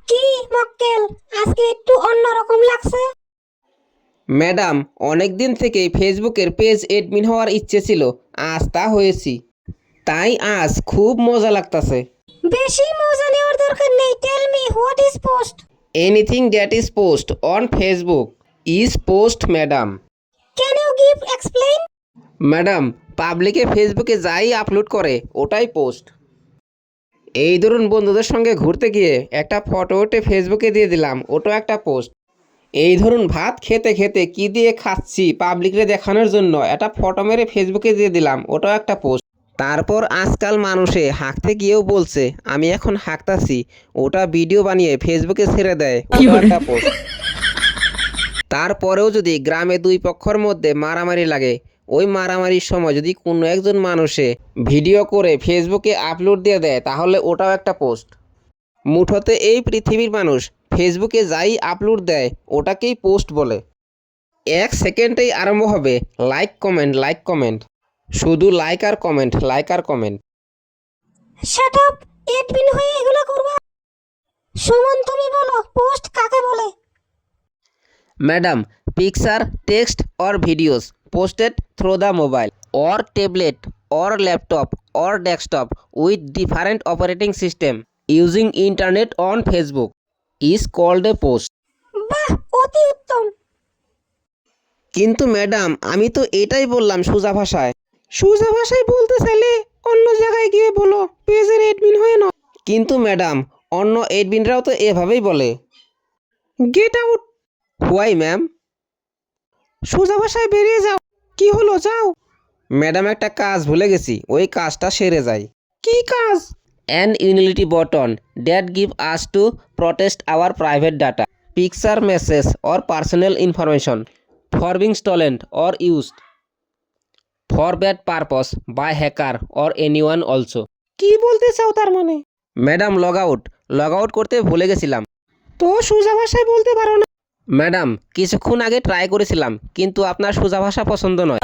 কি মক্কেল, আজকে একটু অন্যরকম লাগছে। ম্যাডাম, অনেক দিন থেকেই ফেসবুকের পেজ এডমিন হওয়ার ইচ্ছে ছিল, আজ তা হয়েছি। তাই আজ খুব মজা লাগতাছে। বেশি মজা নেওয়ার দরকার নেই। Tell me what is post. Anything that is post on Facebook is post madam. Can you give explain? Madam, পাবলিকে ফেসবুকে যাই আপলোড করে ওটাই পোস্ট। এই ধরুন বন্ধুদের সঙ্গে ঘুরতে গিয়ে একটা ফটো উঠে ফেসবুকে দিয়ে দিলাম, ওটাও একটা পোস্ট। এই ধরুন ভাত খেতে খেতে কি দিয়ে খাচ্ছি পাবলিকরে দেখানোর জন্য একটা ফটো মেরে ফেসবুকে দিয়ে দিলাম, ওটাও একটা পোস্ট। তারপর আজকাল মানুষে হাঁকতে গিয়েও বলছে আমি এখন হাঁকতাছি, ওটা ভিডিও বানিয়ে ফেসবুকে ছেড়ে দেয়, ওটাও একটা পোস্ট। তারপরেও যদি গ্রামে দুই পক্ষের মধ্যে মারামারি লাগে, ওই মারামারির সময় যদি কোনো একজন মানুষে ভিডিও করে ফেসবুকে আপলোড দিয়ে দেয়, তাহলে ওটাও একটা পোস্ট। মুঠোতে এই পৃথিবীর মানুষ ফেসবুকে যাই আপলোড দেয় ওটাকেই পোস্ট বলে। 1 সেকেন্ডেই আরম্ভ হবে লাইক কমেন্ট লাইক কমেন্ট, শুধু লাইক আর কমেন্ট লাইক আর কমেন্ট। Shut up. এডমিন হয়ে এগুলো করবা? সুমন, তুমি বলো পোস্ট কাকে বলে? Madam, picture, text or videos posted through the mobile or tablet or laptop or desktop with different operating system using internet on Facebook is called a post. বাহ, অতি উত্তম। কিন্তু ম্যাডাম, আমি তো এটাই বললাম সোজা ভাষায়। সোজা ভাষায় বলতে চাইলে অন্য জায়গায় গিয়ে বলো পেজের এডমিন হয়ে নাও। কিন্তু ম্যাডাম, অন্য এডমিনরাও তো এভাবেই বলে। Get out. Why ma'am? সোজা ভাষায় বেরিয়ে যাও। কি হলো, যাও। ম্যাডাম, একটা কাজ ভুলে গেছি, ওই কাজটা সেরে যাই। কি কাজ? An utility button that give us to protect our private data, picture, message or personal information for being stolen or used for bad purpose by hacker or anyone also. কি বলতে চাও তার মানে? ম্যাডাম, লগ আউট করতে ভুলে গেছিলাম। তো সোজা ভাষায় বলতে পারো না? ম্যাডাম, কিছুক্ষণ আগে ট্রাই করেছিলাম, কিন্তু আপনার সোজা ভাষা পছন্দ নয়।